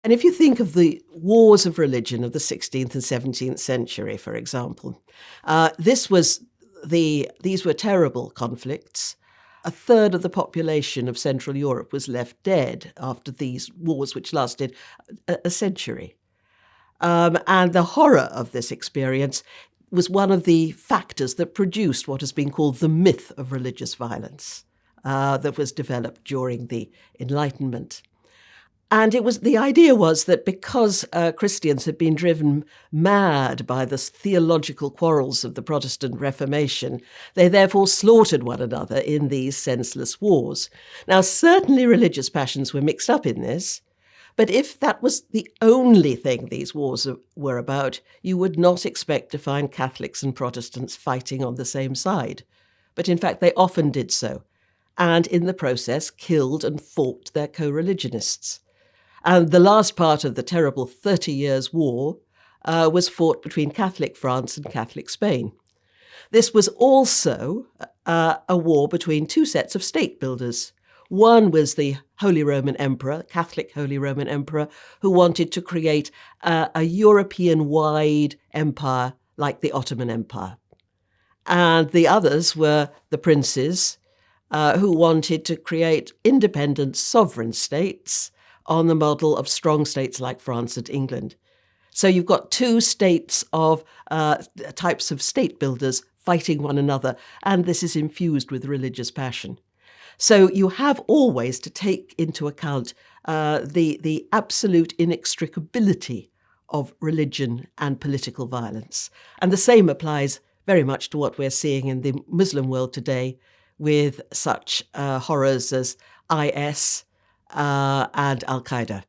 And if you think of the wars of religion of the 16th and 17th century, for example, these were terrible conflicts. A third of the population of Central Europe was left dead after these wars, which lasted a century. And the horror of this experience was one of the factors that produced what has been called the myth of religious violence that was developed during the Enlightenment. And the idea was that because Christians had been driven mad by the theological quarrels of the Protestant Reformation, they therefore slaughtered one another in these senseless wars. Now, certainly religious passions were mixed up in this, but if that was the only thing these wars were about, you would not expect to find Catholics and Protestants fighting on the same side. But in fact, they often did so, and in the process killed and fought their co-religionists. And the last part of the terrible 30 Years' War was fought between Catholic France and Catholic Spain. This was also a war between two sets of state builders. One was the Holy Roman Emperor, Catholic Holy Roman Emperor, who wanted to create a European-wide empire like the Ottoman Empire. And the others were the princes, who wanted to create independent sovereign states on the model of strong states like France and England. So you've got two states of types of state builders fighting one another, and this is infused with religious passion. So you have always to take into account the absolute inextricability of religion and political violence. And the same applies very much to what we're seeing in the Muslim world today with such horrors as IS and Al-Qaeda.